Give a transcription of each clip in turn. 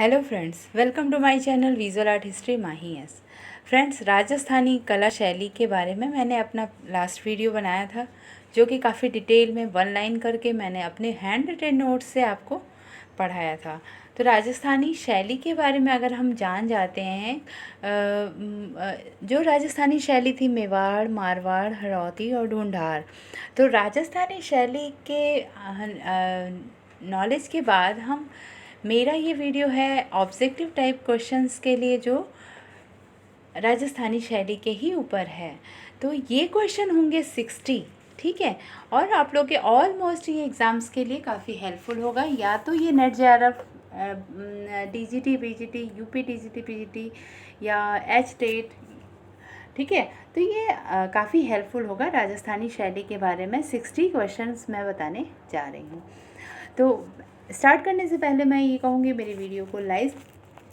Hello friends, welcome to my channel visual art history Mahi S. Friends, Rajasthani कला शैली के बारे में मैंने अपना लास्ट वीडियो बनाया था, जो कि काफ़ी डिटेल में वन लाइन करके मैंने अपने हैंड रिटन नोट्स से आपको पढ़ाया था। तो राजस्थानी शैली के बारे में अगर हम जान जाते हैं, जो राजस्थानी शैली थी मेवाड़, मारवाड़, हड़ौती और ढूंढार। तो राजस्थानी शैली के नॉलेज के बाद मेरा ये वीडियो है ऑब्जेक्टिव टाइप क्वेश्चंस के लिए, जो राजस्थानी शैली के ही ऊपर है। तो ये क्वेश्चन होंगे 60, ठीक है। और आप लोग के ऑलमोस्ट ये एग्ज़ाम्स के लिए काफ़ी हेल्पफुल होगा। या तो ये net JRF, DGT, PGT, UP DGT PGT या H-टेट, ठीक है। तो ये काफ़ी हेल्पफुल होगा। राजस्थानी शैली के बारे में 60 क्वेश्चंस मैं बताने जा रही हूँ। तो स्टार्ट करने से पहले मैं ये कहूँगी, मेरी वीडियो को लाइक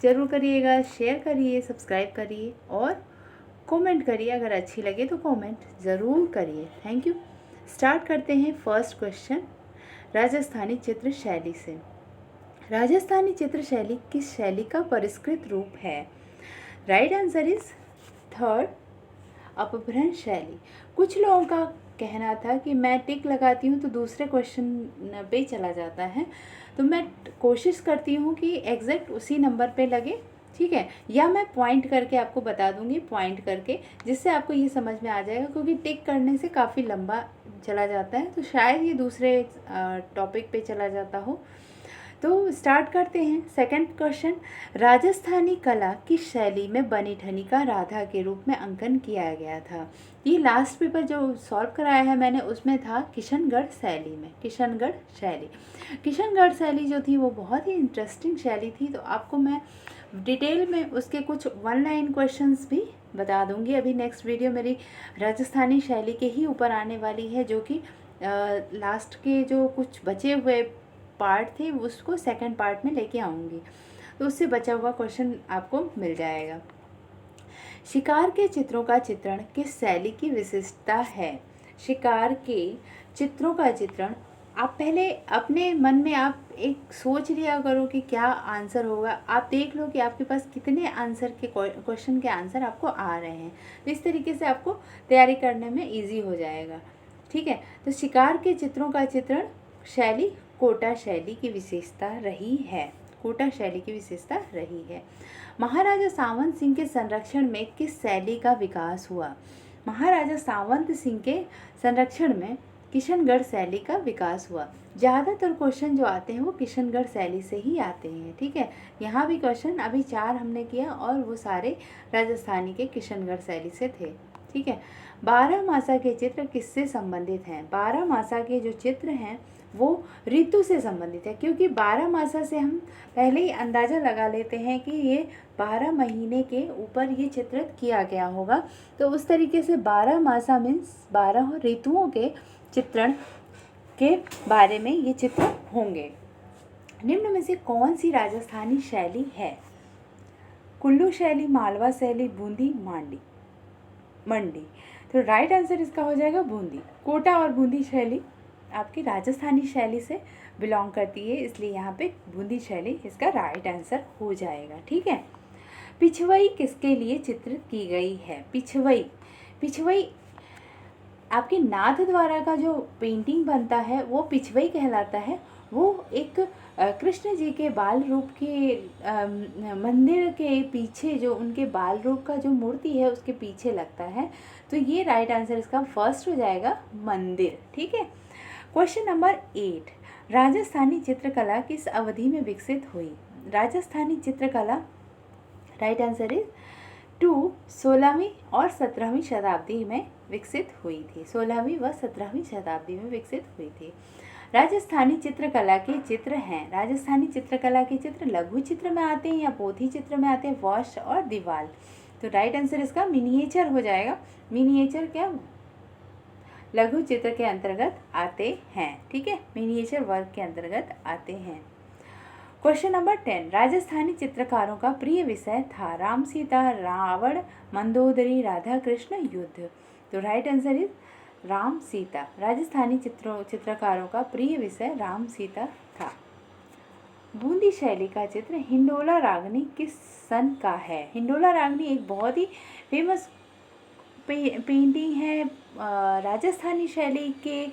ज़रूर करिएगा, शेयर करिए, सब्सक्राइब करिए और कमेंट करिए। अगर अच्छी लगे तो कमेंट ज़रूर करिए। Thank you. स्टार्ट करते हैं फर्स्ट क्वेश्चन राजस्थानी चित्र शैली से। राजस्थानी चित्र शैली किस शैली का परिष्कृत रूप है? राइट आंसर इज थर्ड, अपभ्रंश शैली। कुछ लोगों का कहना था कि मैं टिक लगाती हूँ तो दूसरे क्वेश्चन पे चला जाता है, तो मैं कोशिश करती हूँ कि एग्जैक्ट उसी नंबर पे लगे, ठीक है। या मैं पॉइंट करके आपको बता दूँगी, पॉइंट करके, जिससे आपको ये समझ में आ जाएगा, क्योंकि टिक करने से काफ़ी लंबा चला जाता है, तो शायद ये दूसरे टॉपिक पे चला जाता हो। तो स्टार्ट करते हैं सेकंड क्वेश्चन। राजस्थानी कला किस शैली में बनी ठनी का राधा के रूप में अंकन किया गया था? ये लास्ट पेपर जो सॉल्व कराया है मैंने, उसमें था किशनगढ़ शैली में। किशनगढ़ शैली जो थी वो बहुत ही इंटरेस्टिंग शैली थी। तो आपको मैं डिटेल में उसके कुछ वन लाइन क्वेश्चंस भी बता दूंगी। अभी नेक्स्ट वीडियो मेरी राजस्थानी शैली के ही ऊपर आने वाली है, जो कि लास्ट के जो कुछ बचे हुए पार्ट थे उसको सेकंड पार्ट में लेके आऊँगी, तो उससे बचा हुआ क्वेश्चन आपको मिल जाएगा। शिकार के चित्रों का चित्रण किस शैली की विशेषता है? शिकार के चित्रों का चित्रण, आप पहले अपने मन में आप एक सोच लिया करो कि क्या आंसर होगा। आप देख लो कि आपके पास कितने आंसर के क्वेश्चन के आंसर आपको आ रहे हैं, तो इस तरीके से आपको तैयारी करने में ईजी हो जाएगा, ठीक है। तो शिकार के चित्रों का चित्रण शैली कोटा शैली की विशेषता रही है। कोटा शैली की विशेषता रही है। महाराजा सावंत सिंह के संरक्षण में किस शैली का विकास हुआ? महाराजा सावंत सिंह के संरक्षण में किशनगढ़ शैली का विकास हुआ। ज़्यादातर क्वेश्चन जो आते हैं वो किशनगढ़ शैली से ही आते हैं, ठीक है। यहाँ भी क्वेश्चन अभी 4 हमने किया और वो सारे राजस्थानी के किशनगढ़ शैली से थे, ठीक है। 12 मासा के चित्र किससे संबंधित हैं? 12 मासा के जो चित्र हैं वो ऋतु से संबंधित है, क्योंकि 12 मासा से हम पहले ही अंदाज़ा लगा लेते हैं कि ये 12 महीने के ऊपर ये चित्रित किया गया होगा। तो उस तरीके से 12 मासा मीन्स 12 ऋतुओं के चित्रण के बारे में ये चित्र होंगे। निम्न में से कौन सी राजस्थानी शैली है? कुल्लू शैली, मालवा शैली, बूंदी, मंडी। तो राइट आंसर इसका हो जाएगा बूंदी। कोटा और बूंदी शैली आपकी राजस्थानी शैली से बिलोंग करती है, इसलिए यहाँ पे बूंदी शैली इसका राइट आंसर हो जाएगा, ठीक है। पिछवई किसके लिए चित्रित की गई है? पिछवई आपके नाथ द्वारा का जो पेंटिंग बनता है वो पिछवई कहलाता है। वो एक कृष्ण जी के बाल रूप के मंदिर के पीछे, जो उनके बाल रूप का जो मूर्ति है उसके पीछे लगता है। तो ये राइट आंसर इसका फर्स्ट हो जाएगा, मंदिर, ठीक है। क्वेश्चन नंबर 8, राजस्थानी चित्रकला किस अवधि में विकसित हुई? राजस्थानी चित्रकला राइट आंसर इज 2 16वीं और 17वीं शताब्दी में विकसित हुई थी। 16वीं व 17वीं शताब्दी में विकसित हुई थी। राजस्थानी चित्रकला के चित्र हैं, राजस्थानी चित्रकला के चित्र लघु चित्र में आते हैं या पोथी चित्र में आते हैं, वॉश और दीवाल। तो राइट आंसर इसका मिनिएचर हो जाएगा। मिनिएचर क्या लघु चित्र के अंतर्गत आते हैं, ठीक है, मिनिएचर वर्क के अंतर्गत आते हैं। क्वेश्चन नंबर 10, राजस्थानी चित्रकारों का प्रिय विषय था? राम सीता, रावण, मंदोदरी, राधा कृष्ण, युद्ध। तो right answer is Ram Sita. Rajasthani चित्रकारों का प्रिय विषय राम सीता था। बूंदी शैली का चित्र हिंडोला रागनी किस सन का है? हिंडोला रागनी एक बहुत ही फेमस पेंटिंग है राजस्थानी शैली के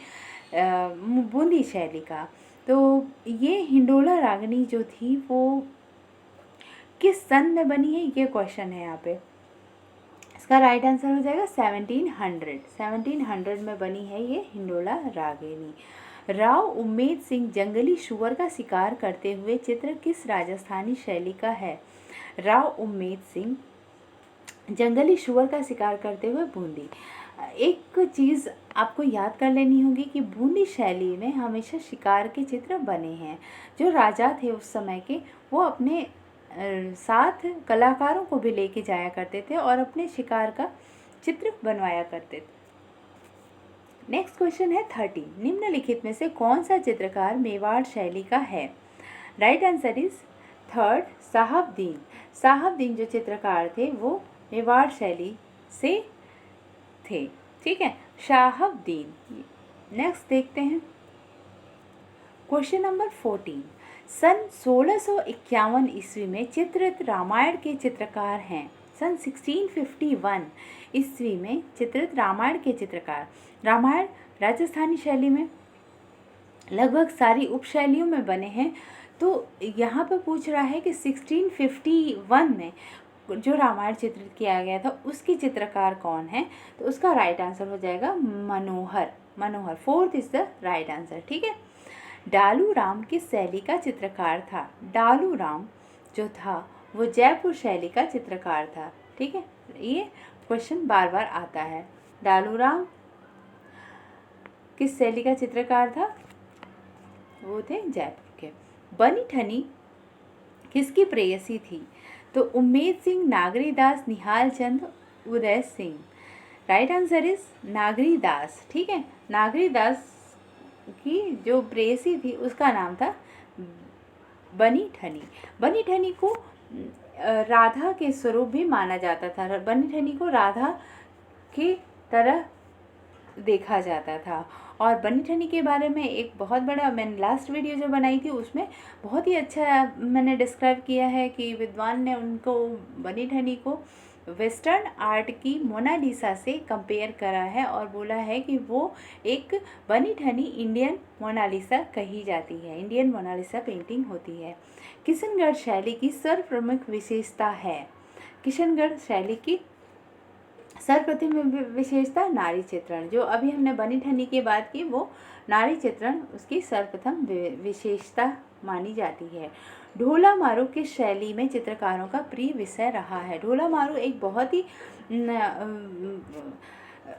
बूंदी शैली का। तो ये हिंडोला रागनी जो थी वो किस सन में बनी है, ये क्वेश्चन है यहाँ पे। इसका राइट आंसर हो जाएगा 1700 में बनी है ये हिंडोला रागिनी। राव उम्मेद सिंह जंगली शुअर का शिकार करते हुए चित्र किस राजस्थानी शैली का है? राव उम्मेद सिंह जंगली शुअर का शिकार करते हुए बूंदी। एक चीज़ आपको याद कर लेनी होगी कि बूंदी शैली में हमेशा शिकार के चित्र बने हैं। जो राजा थे उस समय के, वो अपने साथ कलाकारों को भी लेके जाया करते थे और अपने शिकार का चित्र बनवाया करते थे। नेक्स्ट क्वेश्चन है 30। निम्नलिखित में से कौन सा चित्रकार मेवाड़ शैली का है? Right answer is third, Sahibdin. Sahibdin जो चित्रकार थे वो मेवाड़ शैली से थे। ठीक है, साहबदीन। नेक्स्ट देखते हैं क्वेश्चन नंबर 14। सन 1651 ईस्वी में चित्रित रामायण के चित्रकार हैं। सन 1651 ईस्वी में चित्रित रामायण के चित्रकार। रामायण राजस्थानी शैली में लगभग सारी उपशैलियों में बने हैं। तो यहाँ पर पूछ रहा है कि 1651 में जो रामायण चित्रित किया गया था उसकी चित्रकार कौन है? तो उसका राइट आंसर हो जाएगा Manohar. Manohar, fourth is the right answer. ठीक है। डालू राम किस शैली का चित्रकार था? डालू राम जो था वो जयपुर शैली का चित्रकार था। ठीक है, ये क्वेश्चन बार बार आता है। डालू राम किस शैली का चित्रकार था? वो थे जयपुर के। बनी ठनी किसकी प्रेयसी थी? तो उम्मेद सिंह, नागरी दास, Nihal Chand, Uday Singh. Right answer is नागरी दास। ठीक है, नागरी दास की जो प्रेयसी थी उसका नाम था बनी ठनी। बनी ठनी को राधा के स्वरूप भी माना जाता था। बनी ठनी को राधा की तरह देखा जाता था। और बनी ठनी के बारे में एक बहुत बड़ा, मैंने लास्ट वीडियो जो बनाई थी उसमें बहुत ही अच्छा मैंने डिस्क्राइब किया है कि विद्वान ने उनको, बनी ठनी को वेस्टर्न आर्ट की मोनालिसा से कंपेयर करा है और बोला है कि वो एक बनी ठनी इंडियन मोनालिसा कही जाती है, इंडियन मोनालिसा पेंटिंग होती है। किशनगढ़ शैली की सर्वप्रमुख विशेषता है? किशनगढ़ शैली की सर्वप्रथम विशेषता नारी चित्रण। जो अभी हमने बनी ठनी की बात की वो नारी चित्रण उसकी सर्वप्रथम विशेषता मानी जाती है। ढोला मारू किस शैली में चित्रकारों का प्रिय विषय रहा है? ढोला मारू एक बहुत ही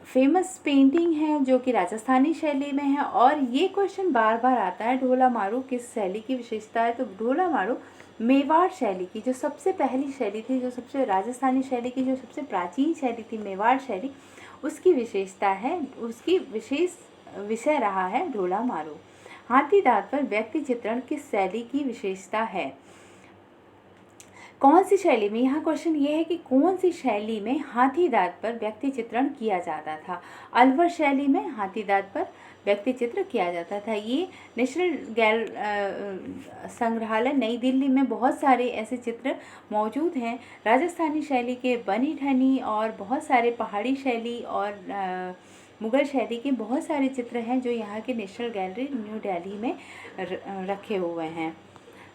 फेमस पेंटिंग है जो कि राजस्थानी शैली में है और ये क्वेश्चन बार बार आता है, ढोला मारू किस शैली की विशेषता है? तो ढोला मारू मेवाड़ शैली की जो सबसे पहली शैली थी, जो सबसे राजस्थानी शैली की जो सबसे प्राचीन शैली थी मेवाड़ शैली, उसकी विशेषता है, उसकी विशेष विषय रहा है ढोला मारू। हाथी दांत पर व्यक्ति चित्रण किस शैली की विशेषता है? कौन सी शैली में? यहाँ क्वेश्चन ये है कि कौन सी शैली में हाथी दांत पर व्यक्ति चित्रण किया जाता था? अलवर शैली में हाथी दांत पर व्यक्ति चित्र किया जाता था। ये नेशनल संग्रहालय नई दिल्ली में बहुत सारे ऐसे चित्र मौजूद हैं राजस्थानी शैली के, बनी ठनी और बहुत सारे पहाड़ी शैली और मुग़ल शैली के बहुत सारे चित्र हैं जो यहाँ के नेशनल गैलरी न्यू दिल्ली में रखे हुए हैं।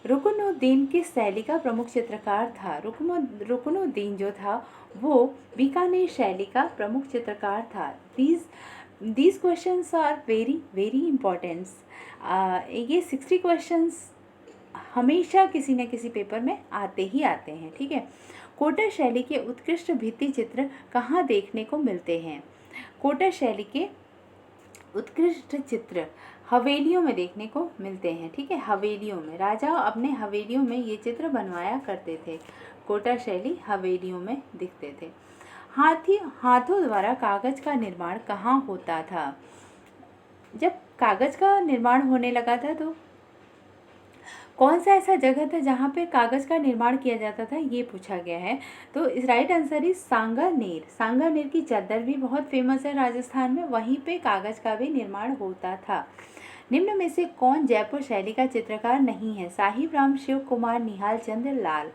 रुकनुद्दीन किस शैली का प्रमुख चित्रकार था? रुकनुद्दीन जो था वो बीकानेर शैली का प्रमुख चित्रकार था। These questions are very important। ये 60 questions हमेशा किसी न किसी पेपर में आते ही आते हैं। ठीक है। कोटा शैली के उत्कृष्ट भित्ति चित्र कहाँ देखने को मिलते हैं? कोटा शैली के उत्कृष्ट चित्र हवेलियों में देखने को मिलते हैं। ठीक है, हवेलियों में राजा अपने हवेलियों में ये चित्र बनवाया करते थे। कोटा शैली हवेलियों में दिखते थे। हाथों द्वारा कागज का निर्माण कहाँ होता था? जब कागज का निर्माण होने लगा था तो कौन सा ऐसा जगह था जहाँ पे कागज का निर्माण किया जाता था, ये पूछा गया है। तो इस right answer is Sanganer. Sanganer की चादर भी बहुत फेमस है राजस्थान में, वहीं पे कागज का भी निर्माण होता था। निम्न में से कौन जयपुर शैली का चित्रकार नहीं है? साहिब राम, शिव कुमार, निहाल चंद्र, लाल।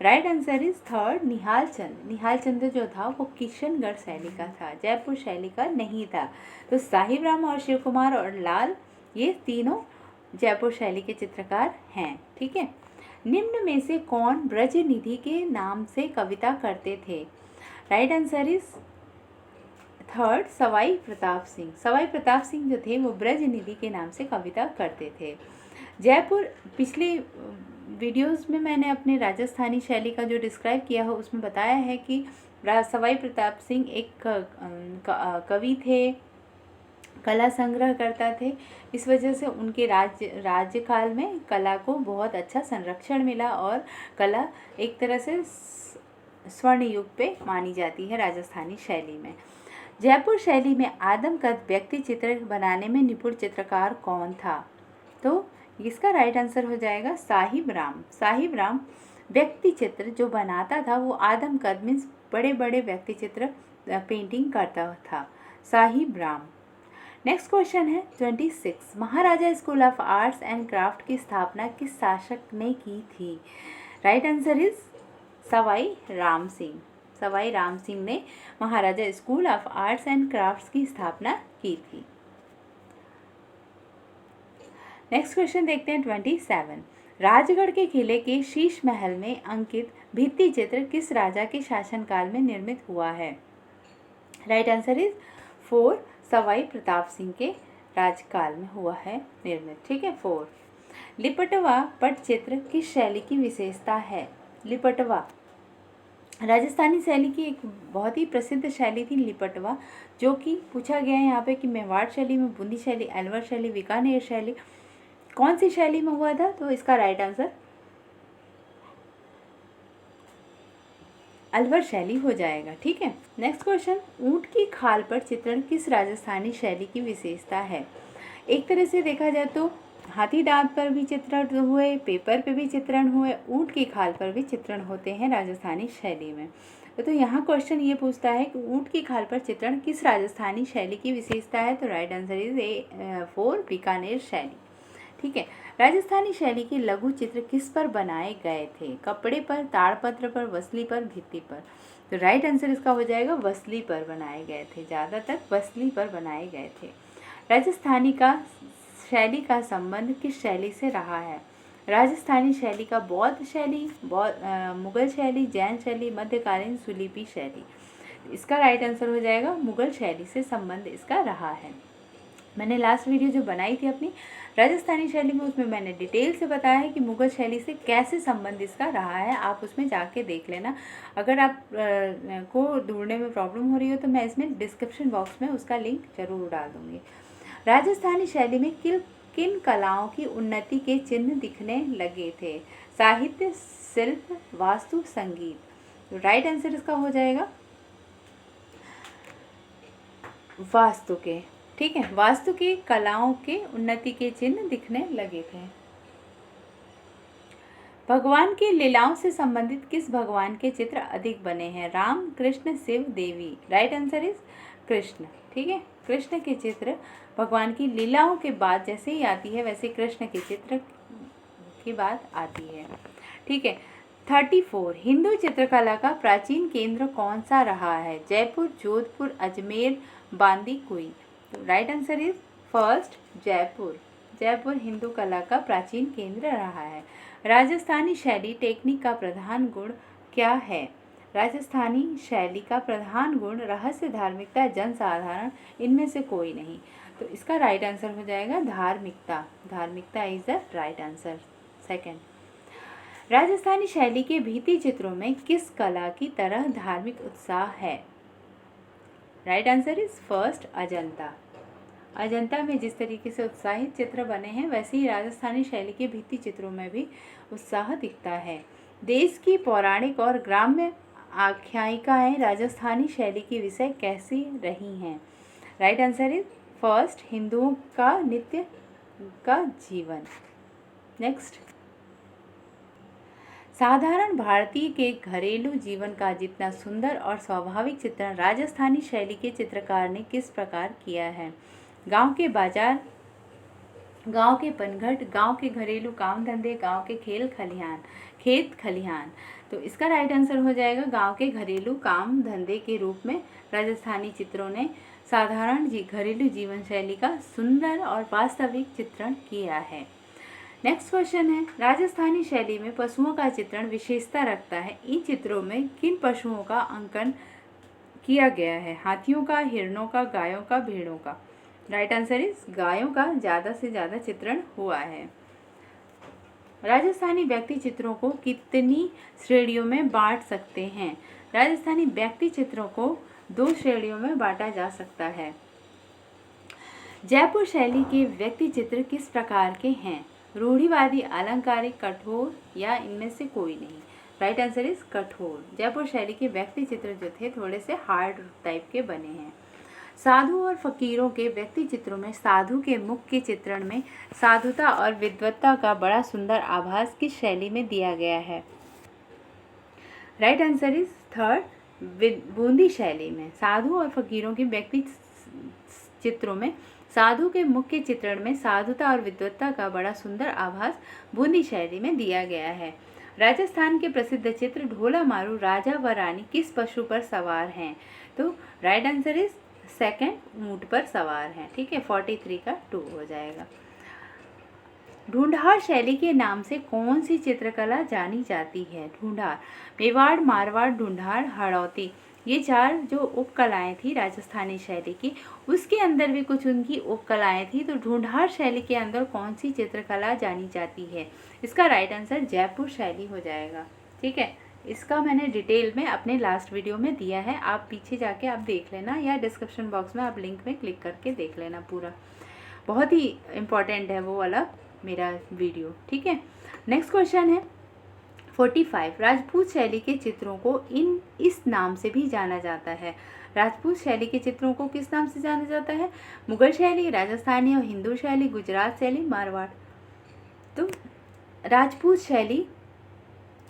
राइट आंसर इज थर्ड, निहाल चंद्र। निहाल चंद्र जो था वो किशनगढ़ शैली का था, जयपुर शैली का नहीं था। तो साहिब राम और शिव कुमार और लाल ये तीनों जयपुर शैली के चित्रकार हैं। ठीक है। निम्न में से कौन ब्रजनिधि के नाम से कविता करते थे? Right answer is third, Sawai Pratap Singh. Sawai Pratap Singh जो थे वो ब्रजनिधि के नाम से कविता करते थे। जयपुर, पिछले वीडियोस में मैंने अपने राजस्थानी शैली का जो डिस्क्राइब किया हो उसमें बताया है कि सवाई प्रताप सिंह एक कवि थे, कला संग्रह करता थे। इस वजह से उनके राज्यकाल में कला को बहुत अच्छा संरक्षण मिला और कला एक तरह से स्वर्ण युग पे मानी जाती है राजस्थानी शैली में। जयपुर शैली में आदमकद व्यक्ति चित्र बनाने में निपुण चित्रकार कौन था? तो इसका राइट आंसर हो जाएगा साहिब राम। साहिब राम व्यक्ति चित्र जो बनाता था वो आदमकद मीन्स बड़े बड़े व्यक्ति चित्र पेंटिंग करता था, साहिब राम। नेक्स्ट क्वेश्चन है 26, Maharaja school of arts and craft की स्थापना किस शासक ने की थी? Right answer is Sawai Ram Singh. Sawai Ram Singh ने Maharaja school of arts and crafts की स्थापना की थी। नेक्स्ट क्वेश्चन देखते हैं 27, राजगढ़ के किले के शीश महल में अंकित भित्ति चित्र किस राजा के शासनकाल में निर्मित हुआ है? Right answer is 4, Sawai Pratap Singh के राजकाल में हुआ है निर्मित। ठीक है। 4, लिपटवा पटचित्र किस शैली की विशेषता है? लिपटवा राजस्थानी शैली की एक बहुत ही प्रसिद्ध शैली थी लिपटवा, जो कि पूछा गया है यहाँ पे कि मेवाड़ शैली में, बूंदी शैली, अलवर शैली, बीकानेर शैली, कौन सी शैली में हुआ था? तो इसका राइट आंसर अलवर शैली हो जाएगा। ठीक है। नेक्स्ट क्वेश्चन, ऊंट की खाल पर चित्रण किस राजस्थानी शैली की विशेषता है? एक तरह से देखा जाए तो हाथी दांत पर भी चित्रण हुए, पेपर पे भी चित्रण हुए, ऊंट की खाल पर भी चित्रण होते हैं राजस्थानी शैली में। तो यहाँ क्वेश्चन ये पूछता है कि ऊंट की खाल पर चित्रण किस राजस्थानी शैली की विशेषता है? तो राइट आंसर इज 4, बीकानेर शैली। ठीक है। राजस्थानी शैली के लघु चित्र किस पर बनाए गए थे? कपड़े पर, ताड़पत्र पर, वसली पर, भित्ति पर। तो राइट आंसर इसका हो जाएगा वसली पर बनाए गए थे, ज़्यादातर वसली पर बनाए गए थे। राजस्थानी का शैली का संबंध किस शैली से रहा है? राजस्थानी शैली का बौद्ध शैली, मुगल शैली, जैन शैली, मध्यकालीन सुलीपी शैली। इसका राइट आंसर हो जाएगा मुगल शैली से संबंध इसका रहा है। मैंने लास्ट वीडियो जो बनाई थी अपनी राजस्थानी शैली में, उसमें मैंने डिटेल से बताया है कि मुगल शैली से कैसे संबंध इसका रहा है। आप उसमें जाके देख लेना। अगर आप को ढूंढने में प्रॉब्लम हो रही हो तो मैं इसमें डिस्क्रिप्शन बॉक्स में उसका लिंक जरूर डाल दूँगी। राजस्थानी शैली में किन कलाओं की उन्नति के चिन्ह दिखने लगे थे? साहित्य, शिल्प, वास्तु, संगीत। राइट आंसर इसका हो जाएगा वास्तु के। ठीक है। वास्तु की कलाओं के उन्नति के चिन्ह दिखने लगे थे। भगवान की लीलाओं से संबंधित किस भगवान के चित्र अधिक बने हैं? राम, कृष्ण, शिव, देवी। Right answer is Krishna. ठीक है। कृष्ण के चित्र भगवान की लीलाओं के बाद जैसे ही आती है वैसे कृष्ण के चित्र की बात आती है। ठीक है। 34, हिंदू चित्रकला का प्राचीन केंद्र कौन सा रहा है? Jaipur, Jodhpur, Ajmer, Bandikui. Right answer is first, Jaipur. Jaipur Hindu कला का प्राचीन केंद्र रहा है। राजस्थानी शैली टेक्निक का प्रधान गुण क्या है? राजस्थानी शैली का प्रधान गुण रहस्य, धार्मिकता, जनसाधारण, इनमें से कोई नहीं। तो इसका राइट आंसर हो जाएगा धार्मिकता। धार्मिकता is the right answer, second. Rajasthani शैली के भित्ति चित्रों में किस कला की तरह धार्मिक उत्साह है? Right answer is first, Ajanta. Ajanta में जिस तरीके से उत्साहित चित्र बने हैं वैसे ही राजस्थानी शैली के भित्ति चित्रों में भी उत्साह दिखता है। देश की पौराणिक और ग्राम्य आख्यायिकाएं राजस्थानी शैली की विषय कैसी रही हैं? राइट आंसर इज फर्स्ट, हिंदुओं का नित्य का जीवन। नेक्स्ट, साधारण भारतीय के घरेलू जीवन का जितना सुंदर और स्वाभाविक चित्रण राजस्थानी शैली के चित्रकार ने किस प्रकार किया है? गांव के बाजार गांव के पनघट, गांव के घरेलू काम धंधे, गांव के खेत खलिहान। तो इसका राइट आंसर हो जाएगा गांव के घरेलू काम धंधे के रूप में राजस्थानी चित्रों ने साधारण घरेलू जीवन शैली का सुंदर और वास्तविक चित्रण किया है। नेक्स्ट क्वेश्चन है, राजस्थानी शैली में पशुओं का चित्रण विशेषता रखता है। इन चित्रों में किन पशुओं का अंकन किया गया है? हाथियों का, हिरणों का, गायों का, भेड़ों का। राइट आंसर इज गायों का ज़्यादा से ज़्यादा चित्रण हुआ है। राजस्थानी व्यक्ति चित्रों को कितनी श्रेणियों में बांट सकते हैं? राजस्थानी व्यक्ति चित्रों को 2 श्रेणियों में बांटा जा सकता है। जयपुर शैली के व्यक्ति चित्र किस प्रकार के हैं? रूढ़िवादी, अलंकारिक, कठोर या इनमें से कोई नहीं। राइट आंसर इज कठोर। जयपुर शैली के व्यक्ति चित्र जो थे थोड़े से हार्ड टाइप के बने हैं। साधु और फकीरों के व्यक्ति चित्रों में साधु के मुख के चित्रण में साधुता और विद्वत्ता का बड़ा सुंदर आभास किस शैली में दिया गया है? Right answer is third, Bundi शैली में। साधु और फकीरों के व्यक्ति चित्रों में साधु के मुख के चित्रण में साधुता और विद्वत्ता का बड़ा सुंदर आभास बूंदी शैली में दिया गया है। राजस्थान के प्रसिद्ध चित्र ढोला मारू, राजा व रानी किस पशु पर सवार हैं? तो राइट आंसर इज सेकंड, ऊंट पर सवार हैं। ठीक है, 43 का 2 हो जाएगा। ढूंढार शैली के नाम से कौन सी चित्रकला जानी जाती है? ढूंढार, मेवाड़, मारवाड़, ढूंढार, हाड़ौती, ये 4 जो उपकलाएं थी राजस्थानी शैली की, उसके अंदर भी कुछ उनकी उपकलाएं थी। तो ढूंढार शैली के अंदर कौन सी चित्रकला जानी जाती है? इसका राइट आंसर जयपुर शैली हो जाएगा। ठीक है, इसका मैंने डिटेल में अपने लास्ट वीडियो में दिया है, आप पीछे जाके आप देख लेना या डिस्क्रिप्शन बॉक्स में आप लिंक में क्लिक करके देख लेना पूरा। बहुत ही इम्पॉर्टेंट है वो वाला मेरा वीडियो। ठीक है, नेक्स्ट क्वेश्चन है 45। राजपूत शैली के चित्रों को इस नाम से भी जाना जाता है। राजपूत शैली के चित्रों को किस नाम से जाना जाता है? मुगल शैली, राजस्थानी और हिंदू शैली, गुजरात शैली, मारवाड़। तो राजपूत शैली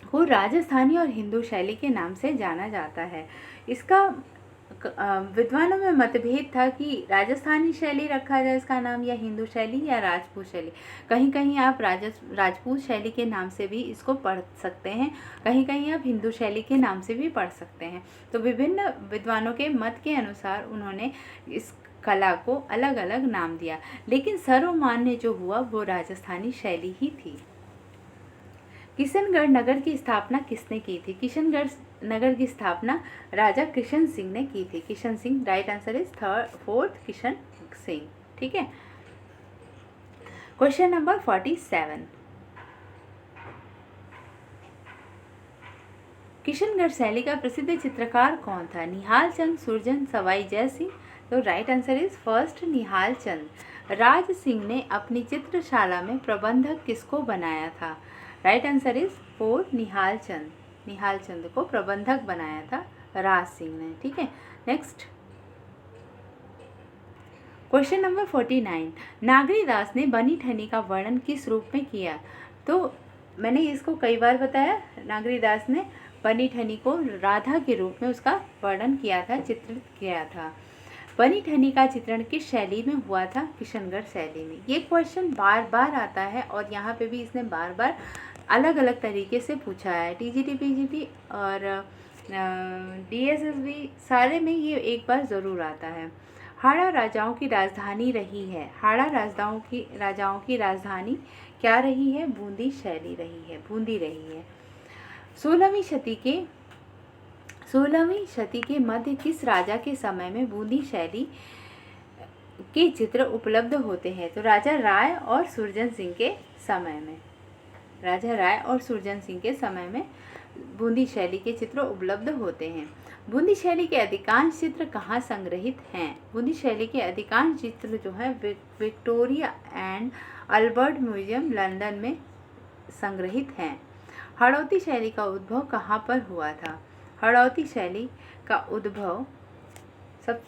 को राजस्थानी और हिंदू शैली के नाम से जाना जाता है। इसका विद्वानों में मतभेद था कि राजस्थानी शैली रखा जाए इसका नाम, या हिंदू शैली, या राजपूत शैली। कहीं कहीं आप राजपूत शैली के नाम से भी इसको पढ़ सकते हैं, कहीं कहीं आप हिंदू शैली के नाम से भी पढ़ सकते हैं। तो विभिन्न विद्वानों के मत के अनुसार उन्होंने इस कला को अलग अलग नाम दिया, लेकिन सर्वमान्य जो हुआ वो राजस्थानी शैली ही थी। किशनगढ़ नगर की स्थापना किसने की थी? किशनगढ़ नगर की स्थापना राजा किशन सिंह ने की थी। Kishan Singh, right answer is fourth, Kishan Singh. ठीक है, क्वेश्चन नंबर 47। किशनगढ़ शैली का प्रसिद्ध चित्रकार कौन था? निहाल चंद, सुरजन, सवाई जय सिंह। तो right answer is first, Nihal Chand. Raj Singh ने अपनी चित्रशाला में प्रबंधक किसको बनाया था? Right answer is 4, Nihal Chand. Nihal Chand को प्रबंधक बनाया था राज सिंह ने। ठीक है, नेक्स्ट क्वेश्चन नंबर 49। नागरीदास ने बनी ठनी का वर्णन किस रूप में किया? तो मैंने इसको कई बार बताया, नागरीदास ने बनी ठनी को राधा के रूप में उसका वर्णन किया था, चित्रित किया था। बनी ठनी का चित्रण किस शैली में हुआ था? किशनगढ़ शैली में। ये क्वेश्चन बार बार आता है और यहाँ पे भी इसने बार बार अलग अलग तरीके से पूछा है। टीजीटी, पीजीटी और डीएसएसबी सारे में ये एक बार ज़रूर आता है। हाड़ा राजाओं की राजधानी रही है। हाड़ा राजाओं की राजधानी क्या रही है? बूंदी शैली रही है, बूंदी रही है। 16वीं शती के मध्य किस राजा के समय में बूंदी शैली के चित्र उपलब्ध होते हैं? तो राजा राय और सुरजन सिंह के समय में। राजा राय और सुरजन सिंह के समय में बूंदी शैली के चित्र उपलब्ध होते हैं। बूंदी शैली के अधिकांश चित्र कहाँ संग्रहित हैं? बूंदी शैली के अधिकांश चित्र जो है Victoria and Albert museum London में संग्रहित हैं। हाड़ौती शैली का उद्भव कहाँ पर हुआ था? हाड़ौती शैली का उद्भव सब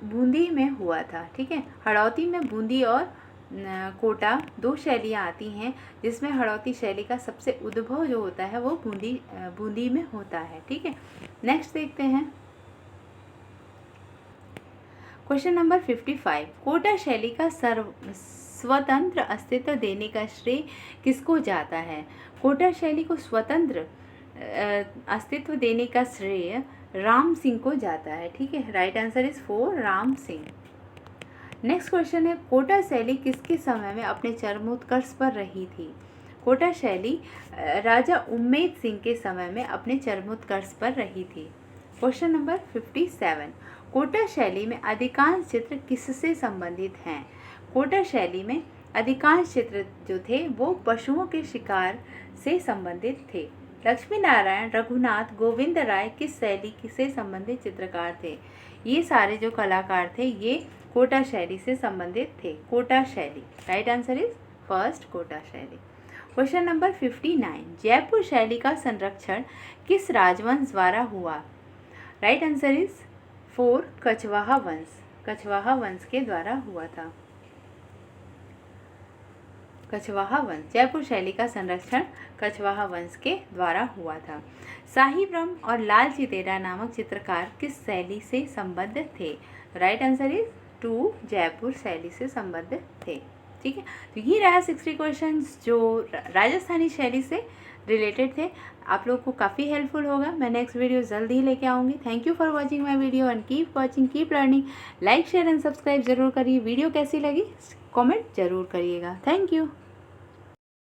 बूंदी में हुआ था। ठीक है, हाड़ौती में बूंदी और कोटा 2 शैलियाँ आती हैं, जिसमें हाड़ौती शैली का सबसे उद्भव जो होता है वो बूंदी में होता है। ठीक है, नेक्स्ट देखते हैं क्वेश्चन नंबर 55। कोटा शैली का स्वतंत्र अस्तित्व देने का श्रेय किसको जाता है? कोटा शैली को स्वतंत्र अस्तित्व देने का श्रेय राम सिंह को जाता है। ठीक है, right answer is 4 Ram Singh. Next question है, कोटा शैली किसके समय में अपने चरमोत्कर्ष पर रही थी? कोटा शैली राजा उम्मेद सिंह के समय में अपने चरमोत्कर्ष पर रही थी। क्वेश्चन नंबर 57, कोटा शैली में अधिकांश चित्र किससे संबंधित हैं? कोटा शैली में अधिकांश चित्र जो थे वो पशुओं के शिकार से संबंधित थे। लक्ष्मी नारायण, रघुनाथ, गोविंद राय किस शैली से संबंधित चित्रकार थे? ये सारे जो कलाकार थे ये कोटा शैली से संबंधित थे। कोटा शैली, right answer is first Kota शैली। क्वेश्चन नंबर 59, जयपुर शैली का संरक्षण किस राजवंश द्वारा हुआ? राइट आंसर इज 4 कछवाहा वंश। कछवाहा वंश के द्वारा हुआ था। कछवाहा वंश, जयपुर शैली का संरक्षण कछवाहा वंश के द्वारा हुआ था। शाही ब्रह्म और लाल चितेरा नामक चित्रकार किस शैली से संबद्ध थे? राइट आंसर इज 2 जयपुर शैली से संबद्ध थे। ठीक है, तो ये रहा 60 क्वेश्चंस जो राजस्थानी शैली से रिलेटेड थे। आप लोग को काफ़ी हेल्पफुल होगा। मैं नेक्स्ट वीडियो जल्दी ही लेके आऊँगी। Thank you for watching my video and keep watching, keep learning. Like share and subscribe जरूर करिए। वीडियो कैसी लगी कमेंट जरूर करिएगा। Thank you.